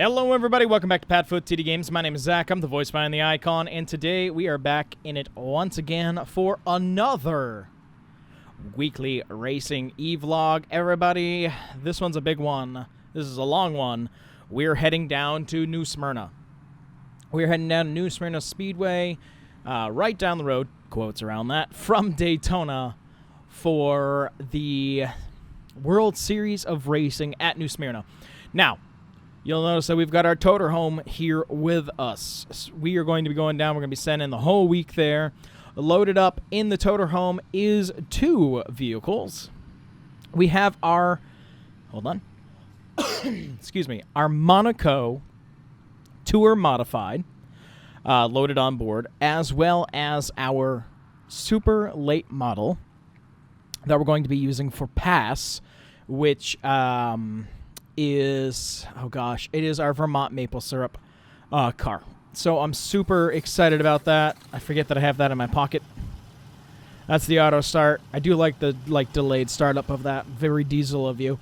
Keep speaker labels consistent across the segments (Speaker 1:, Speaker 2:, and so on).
Speaker 1: Hello everybody, welcome back to PadFootTD Games. My name is Zach, I'm the voice behind the icon, and today we are back in it once again for another weekly racing e-vlog. Everybody, this one's a big one. This is a long one. We're heading down to New Smyrna. We're heading down to New Smyrna Speedway, right down the road, quotes around that, from Daytona for the World Series of Racing at New Smyrna. Now, you'll notice that we've got our toter home here with us. We are going to be going down. We're going to be spending the whole week there. Loaded up in the toter home is 2 vehicles. We have our, hold on, excuse me, our Monaco Tour Modified loaded on board, as well as our super late model that we're going to be using for Pass, which is, oh gosh, it is our Vermont maple syrup car. So I'm super excited about that. I forget that I have that in my pocket. That's the auto start. I do like the delayed startup of that. Very diesel of you.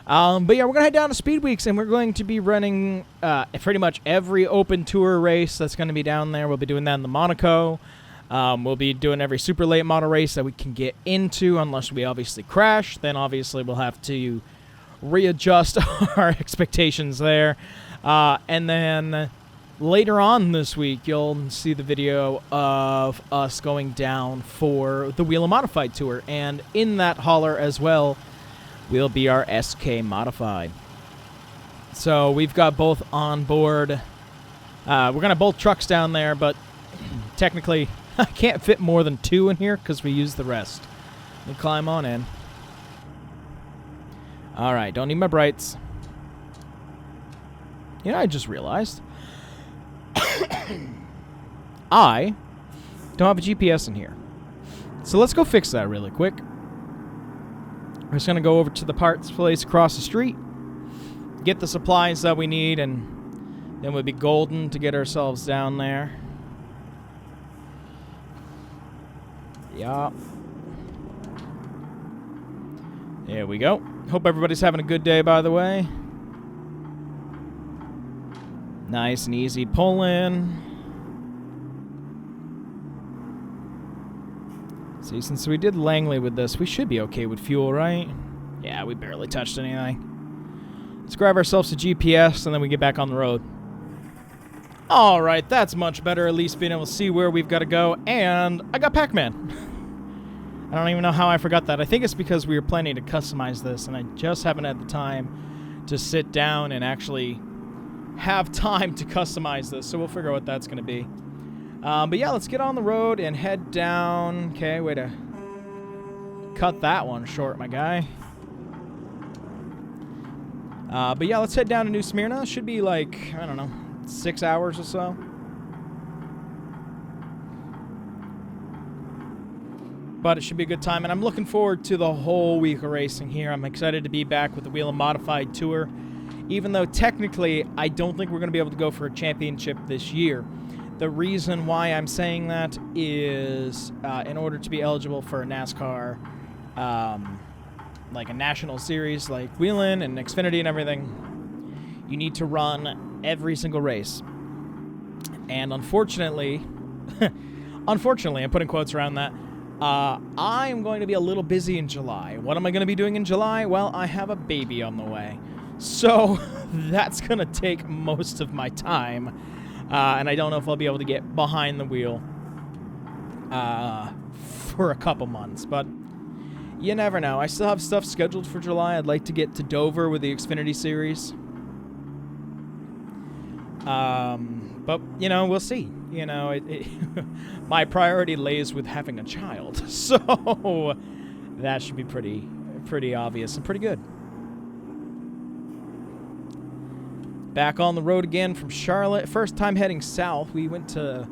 Speaker 1: But yeah, we're gonna head down to Speed Weeks, and we're going to be running pretty much every open tour race that's going to be down there. We'll be doing that in the Monaco. We'll be doing every super late model race that we can get into, unless we obviously crash. Then obviously we'll have to readjust our expectations there. And then later on this week, you'll see the video of us going down for the Whelen Modified Tour. And in that hauler as well will be our SK Modified. So we've got both on board. We're going to have both trucks down there, but technically I can't fit more than 2 in here because we use the rest. Let me climb on in. Alright, don't need my brights. You know, I just realized I don't have a GPS in here. So let's go fix that really quick. We're just going to go over to the parts place across the street, get the supplies that we need, and then we'll be golden to get ourselves down there. Yeah. There we go. Hope everybody's having a good day, by the way. Nice and easy pull-in. See, since we did Langley with this, we should be okay with fuel, right? Yeah, we barely touched anything. Let's grab ourselves a GPS, and then we get back on the road. Alright, that's much better, at least being able to see where we've got to go. And I got Pac-Man. I don't even know how I forgot that. I think it's because we were planning to customize this, and I just haven't had the time to sit down and actually have time to customize this, so we'll figure out what that's going to be. But yeah, let's get on the road and head down. Okay, way to cut that one short, my guy. But yeah, let's head down to New Smyrna. Should be like, I don't know, 6 hours or so. But it should be a good time, and I'm looking forward to the whole week of racing here. I'm excited to be back with the Whelen Modified Tour, even though technically I don't think we're going to be able to go for a championship this year. The reason why I'm saying that is in order to be eligible for a NASCAR, like a national series like Whelen and Xfinity and everything, you need to run every single race. And unfortunately, unfortunately, I'm putting quotes around that, I'm going to be a little busy in July. What am I going to be doing in July? Well, I have a baby on the way. So that's going to take most of my time. And I don't know if I'll be able to get behind the wheel for a couple months. But you never know. I still have stuff scheduled for July. I'd like to get to Dover with the Xfinity Series. But, you know, we'll see. You know, my priority lays with having a child. So that should be pretty obvious and pretty good. Back on the road again from Charlotte. First time heading south. We went to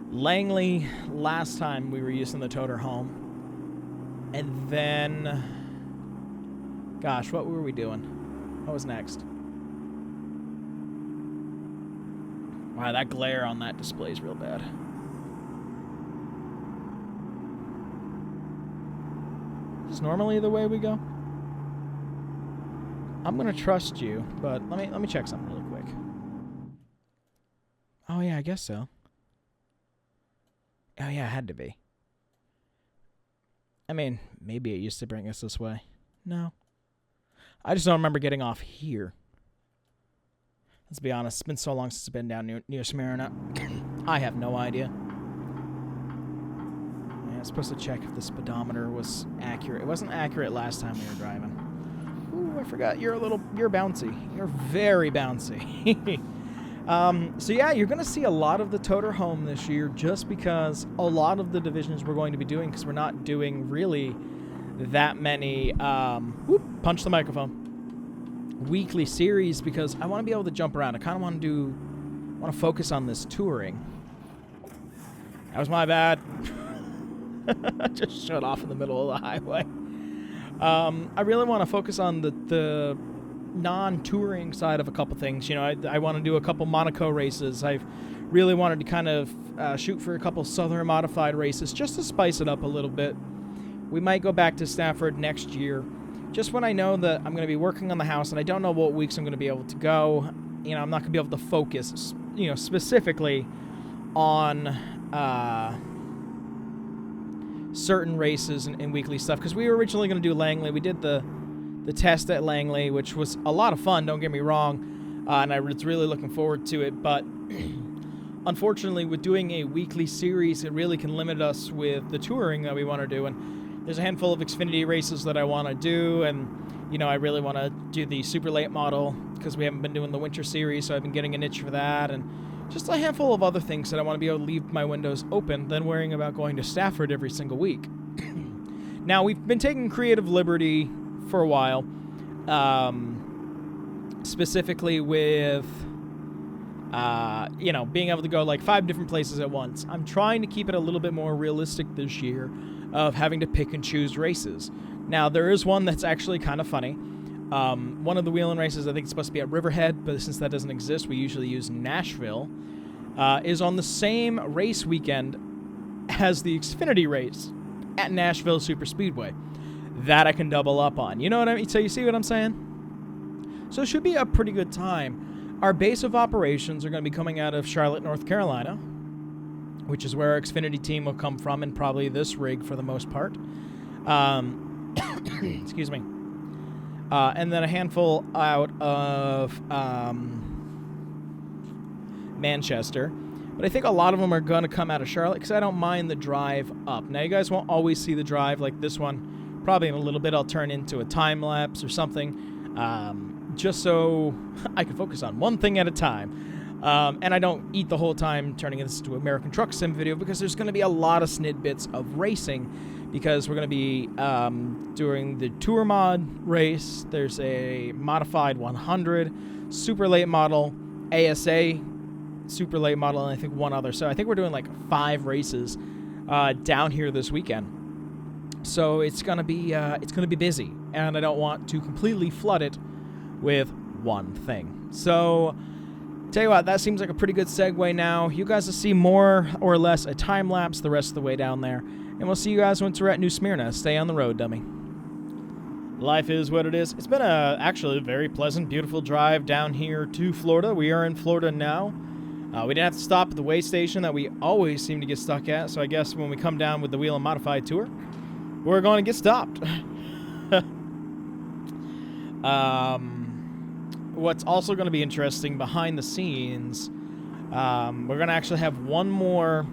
Speaker 1: Langley last time we were using the toter home. And then, gosh, what were we doing? What was next? Wow, that glare on that display is real bad. Is this normally the way we go? I'm gonna trust you, but let me check something really quick. Oh, yeah, I guess so. Oh, yeah, it had to be. I mean, maybe it used to bring us this way. No. I just don't remember getting off here. Let's be honest. It's been so long since I've been down near Smyrna. I have no idea. Yeah, I was supposed to check if the speedometer was accurate. It wasn't accurate last time we were driving. Ooh, I forgot. You're bouncy. You're very bouncy. So yeah, you're going to see a lot of the Toter home this year just because a lot of the divisions we're going to be doing, because we're not doing really that many, punch the microphone, weekly series, because I want to be able to jump around. I kind of want to focus on this touring. That was my bad. Just shut off in the middle of the highway. I really want to focus on the non-touring side of a couple things. You know, I want to do a couple Monaco races. I've really wanted to kind of shoot for a couple Southern Modified races just to spice it up a little bit. We might go back to Stafford next year, just when I know that I'm going to be working on the house and I don't know what weeks I'm going to be able to go. You know, I'm not going to be able to focus, you know, specifically on certain races and weekly stuff, because we were originally going to do Langley. We did the test at Langley, which was a lot of fun, don't get me wrong, and I was really looking forward to it, but unfortunately with doing a weekly series, it really can limit us with the touring that we want to do, and there's a handful of Xfinity races that I want to do, and you know, I really want to do the super late model because we haven't been doing the winter series, so I've been getting an itch for that, and just a handful of other things that I want to be able to leave my windows open than worrying about going to Stafford every single week. Now, we've been taking creative liberty for a while, specifically with, you know, being able to go like 5 different places at once. I'm trying to keep it a little bit more realistic this year of having to pick and choose races. Now, there is one that's actually kind of funny. One of the Whelen races, I think it's supposed to be at Riverhead, but since that doesn't exist, we usually use Nashville, is on the same race weekend as the Xfinity race at Nashville Super Speedway. That I can double up on. You know what I mean? So you see what I'm saying? So it should be a pretty good time. Our base of operations are going to be coming out of Charlotte, North Carolina, which is where our Xfinity team will come from, and probably this rig for the most part. Excuse me. And then a handful out of Manchester. But I think a lot of them are going to come out of Charlotte because I don't mind the drive up. Now, you guys won't always see the drive like this one. Probably in a little bit I'll turn into a time-lapse or something, just so I can focus on one thing at a time. And I don't eat the whole time turning this into an American Truck Sim video because there's going to be a lot of snidbits of racing because we're going to be doing the Tour Mod race. There's a Modified 100, Super Late Model, ASA Super Late Model, and I think one other. So I think we're doing like 5 races down here this weekend. So it's gonna be busy, and I don't want to completely flood it with one thing. So, tell you what, that seems like a pretty good segue now. You guys will see more or less a time lapse the rest of the way down there, and we'll see you guys once we're at New Smyrna. Stay on the road, dummy. Life is what it is. It's been actually a very pleasant, beautiful drive down here to Florida. We are in Florida now. We didn't have to stop at the weigh station that we always seem to get stuck at, so I guess when we come down with the Whelen Modified Tour, we're going to get stopped. What's also going to be interesting behind the scenes, we're going to actually have one more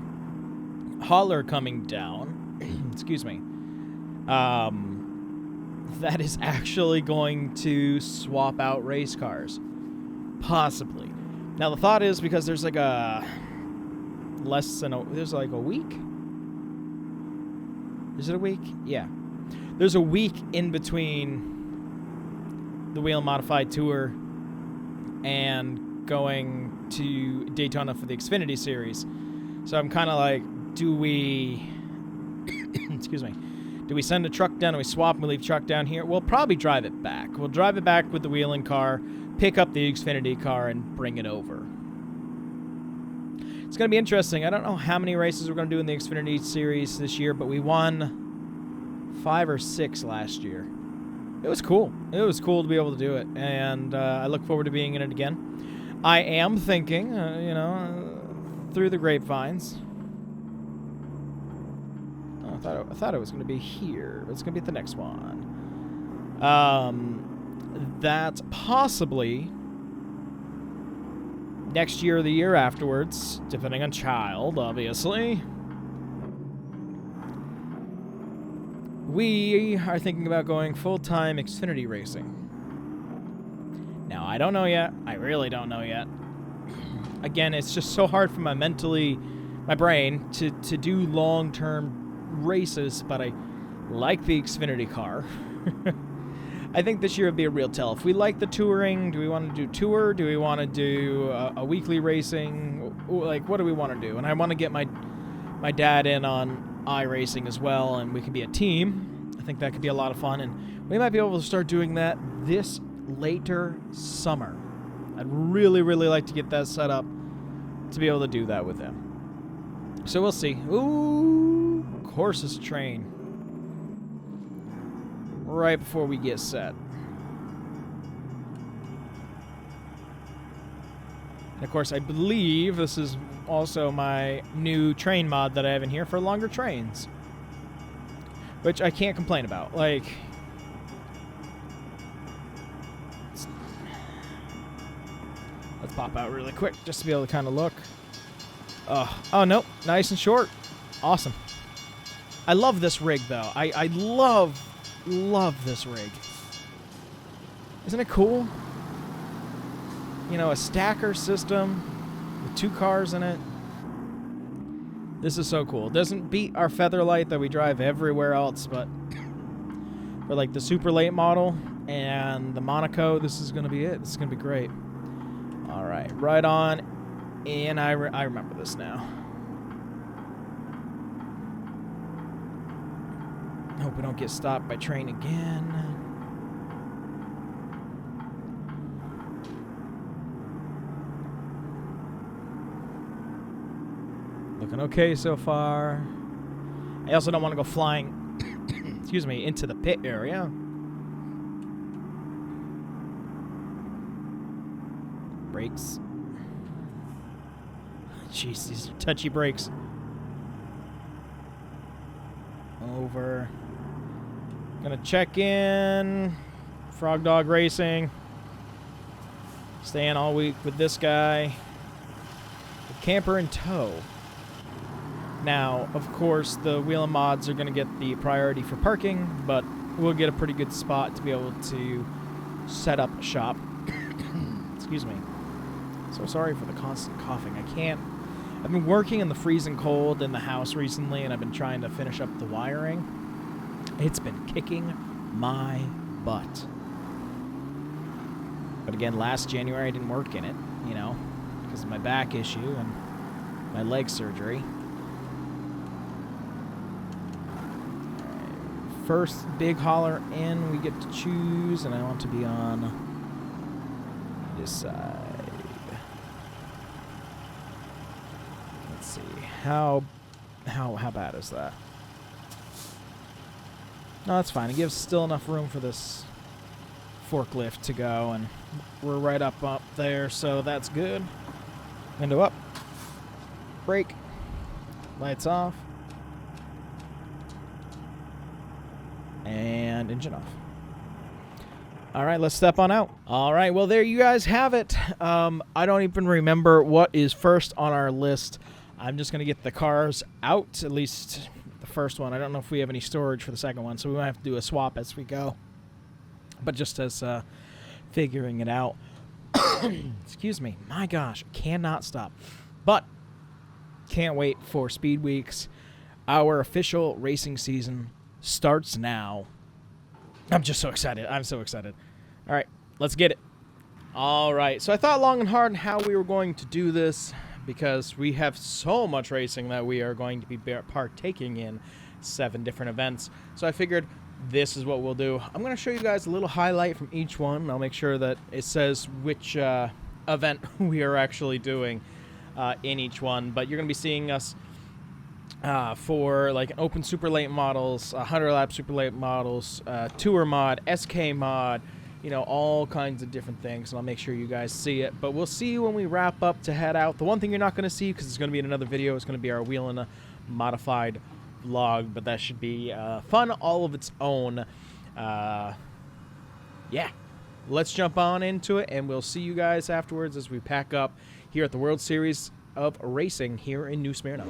Speaker 1: hauler coming down. Excuse me. That is actually going to swap out race cars. Possibly. Now, the thought is because there's like there's like a week? Is it a week? Yeah. There's a week in between the Whelen Modified Tour and going to Daytona for the Xfinity Series. So I'm kind of like, do we... excuse me. Do we send a truck down? Do we swap and we leave truck down here? We'll probably drive it back. We'll drive it back with the Whelen car, pick up the Xfinity car, and bring it over. It's going to be interesting. I don't know how many races we're going to do in the Xfinity Series this year, but we won 5 or 6 last year. It was cool. It was cool to be able to do it, and I look forward to being in it again. I am thinking, through the grapevines. Oh, I thought it was going to be here. It's going to be at the next one. That's possibly next year or the year afterwards, depending on child, obviously. We are thinking about going full-time Xfinity racing. Now, I don't know yet. I really don't know yet. Again, it's just so hard for my brain to do long-term races, but I like the Xfinity car. I think this year would be a real tell. If we like the touring, do we want to do tour? Do we want to do a weekly racing? Like, what do we want to do? And I want to get my dad in on iRacing as well, and we could be a team. I think that could be a lot of fun, and we might be able to start doing that this later summer. I'd really, really like to get that set up to be able to do that with him. So we'll see. Ooh, courses train. Right before we get set. And of course, I believe this is also my new train mod that I have in here for longer trains, which I can't complain about. Like, let's pop out really quick just to be able to kind of look. Oh, nope, nice and short. Awesome. I love this rig, though. I love this rig. Isn't it cool? You know, a stacker system with 2 cars in it. This is so cool. It doesn't beat our Featherlight that we drive everywhere else, but for like the super late model and the Monaco, this is going to be it. This is going to be great. All right, right on. And I remember this now. Hope we don't get stopped by train again. Looking okay so far. I also don't want to go flying, excuse me, into the pit area. Brakes. Jeez, these are touchy brakes. Over. Gonna check in. Frog Dog Racing. Staying all week with this guy. The camper in tow. Now, of course, the Whelen mods are gonna get the priority for parking, but we'll get a pretty good spot to be able to set up shop. Excuse me. So sorry for the constant coughing. I've been working in the freezing cold in the house recently, and I've been trying to finish up the wiring. It's been kicking my butt. But again, last January I didn't work in it, you know, because of my back issue and my leg surgery. Right. First big hauler in, we get to choose, and I want to be on this side. Let's see, how bad is that? No, that's fine. It gives still enough room for this forklift to go, and we're right up there, so that's good. Window up. Brake. Lights off. And engine off. All right, let's step on out. All right, well, there you guys have it. I don't even remember what is first on our list. I'm just going to get the cars out, at least the first one. I don't know if we have any storage for the second one, so we might have to do a swap as we go. But just as figuring it out. Excuse me. My gosh, cannot stop. But can't wait for Speed Weeks. Our official racing season starts now. I'm just so excited. I'm so excited. All right, let's get it. All right, so I thought long and hard on how we were going to do this, because we have so much racing that we are going to be partaking in 7 different events. So I figured this is what we'll do. I'm going to show you guys a little highlight from each one. I'll make sure that it says which event we are actually doing in each one. But you're going to be seeing us for like an open super late models, 100 lap super late models, tour mod, SK mod, you know, all kinds of different things, and I'll make sure you guys see it. But we'll see you when we wrap up to head out. The one thing you're not going to see, because it's going to be in another video, is going to be our Whelen Modified vlog, but that should be fun all of its own. Yeah, let's jump on into it, and we'll see you guys afterwards as we pack up here at the World Series of Racing here in New Smyrna.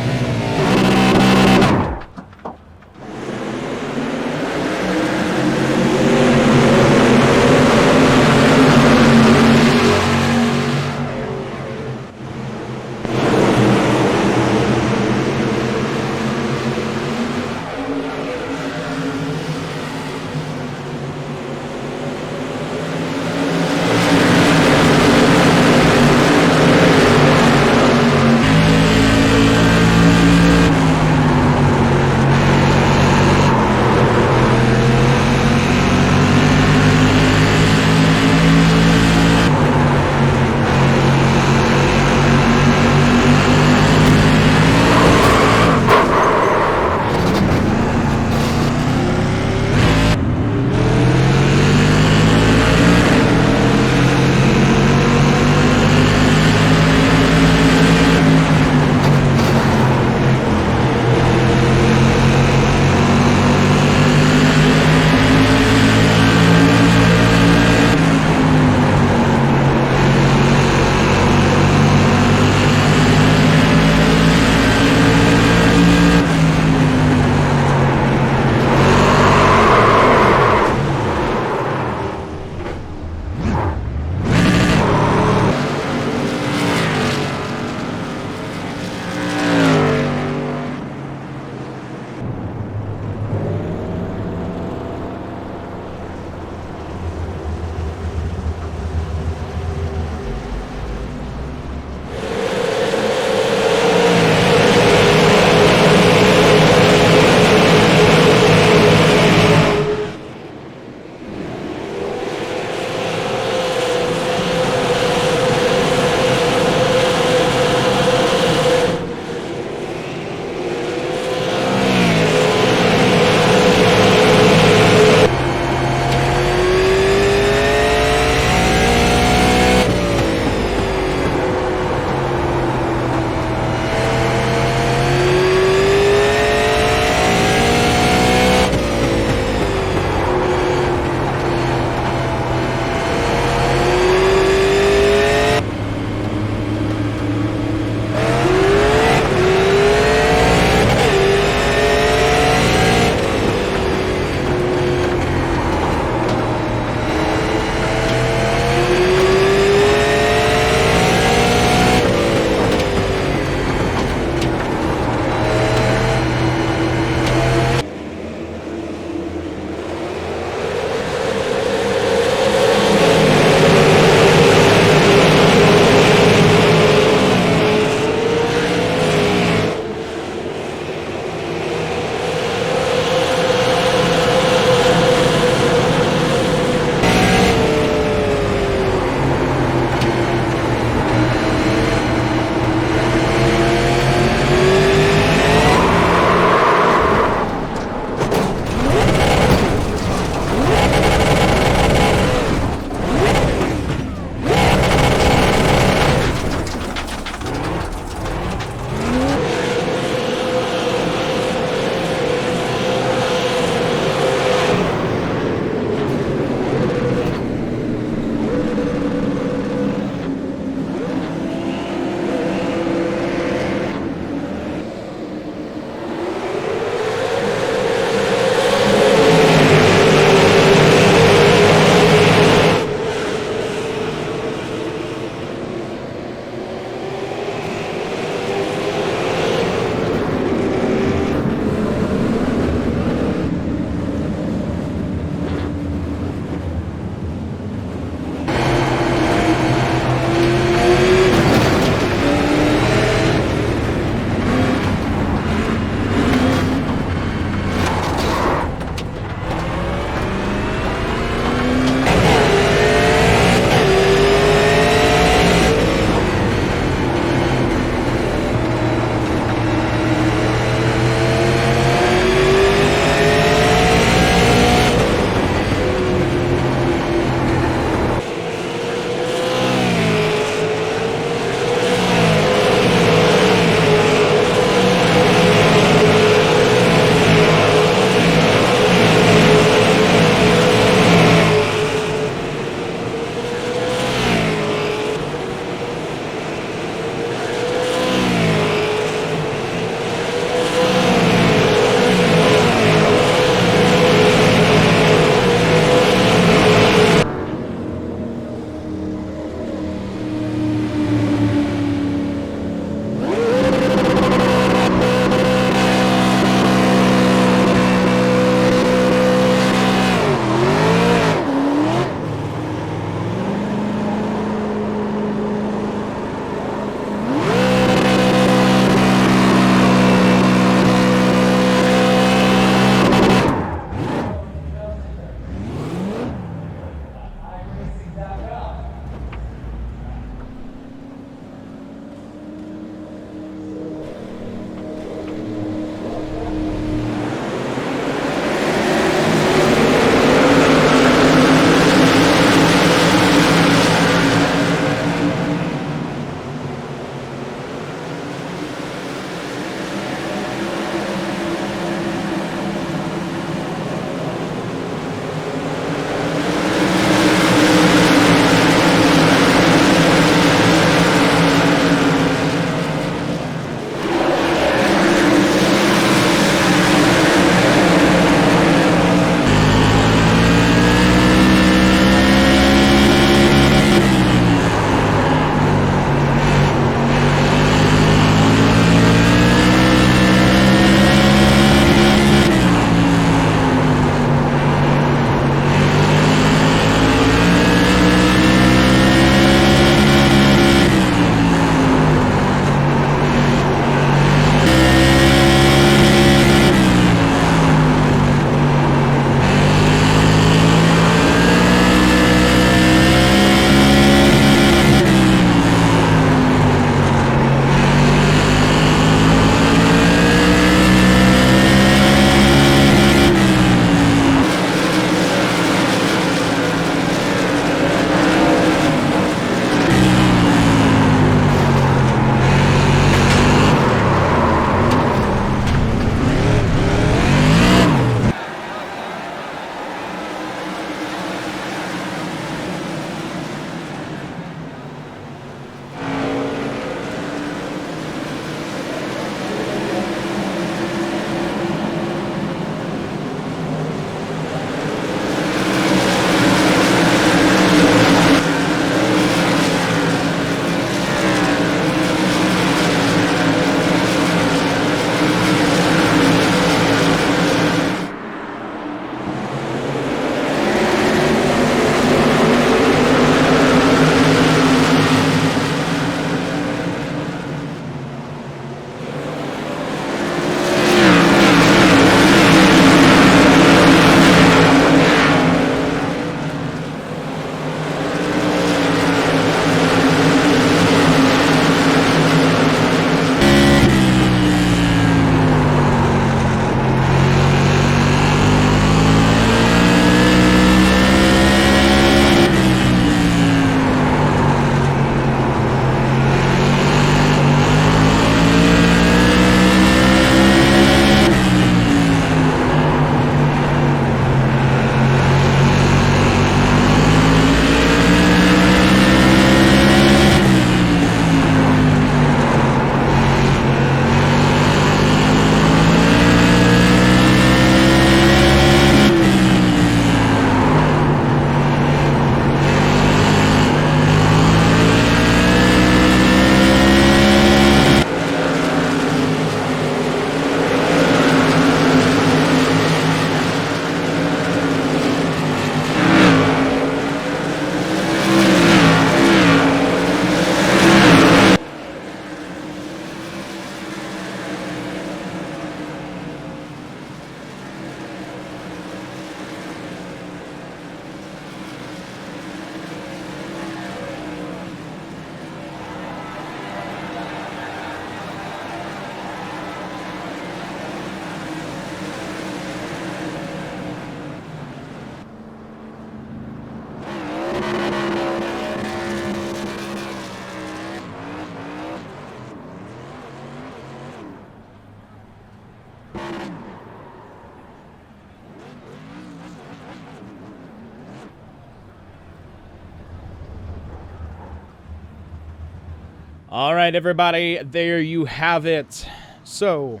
Speaker 1: All right, everybody, there you have it. So,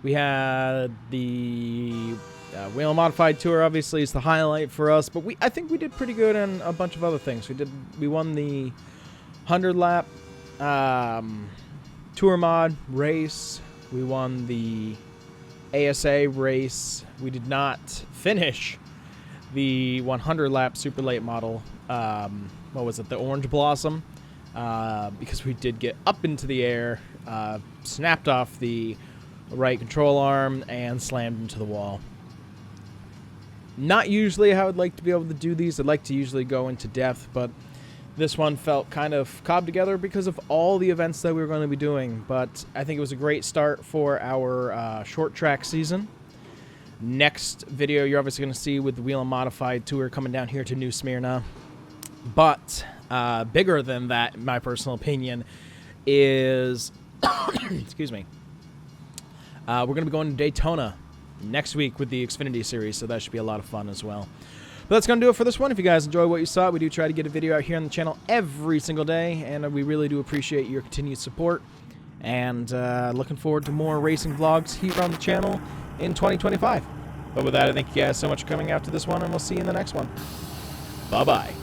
Speaker 1: we had the Whelen Modified Tour. Obviously, is the highlight for us, but I think we did pretty good on a bunch of other things. We won the 100 lap tour mod race. We won the ASA race. We did not finish the 100 lap super late model. What was it? The Orange Blossom. Because we did get up into the air, snapped off the right control arm, and slammed into the wall. Not usually how I'd like to be able to do these. I'd like to usually go into depth, but this one felt kind of cobbed together because of all the events that we were going to be doing. But I think it was a great start for our short track season. Next video you're obviously going to see with the Whelen Modified Tour coming down here to New Smyrna. But bigger than that, in my personal opinion, is excuse me. We're going to be going to Daytona next week with the Xfinity Series, so that should be a lot of fun as well. But that's going to do it for this one. If you guys enjoy what you saw, we do try to get a video out here on the channel every single day, and we really do appreciate your continued support. And looking forward to more racing vlogs here on the channel in 2025. But with that, I thank you guys so much for coming out to this one, and we'll see you in the next one. Bye-bye.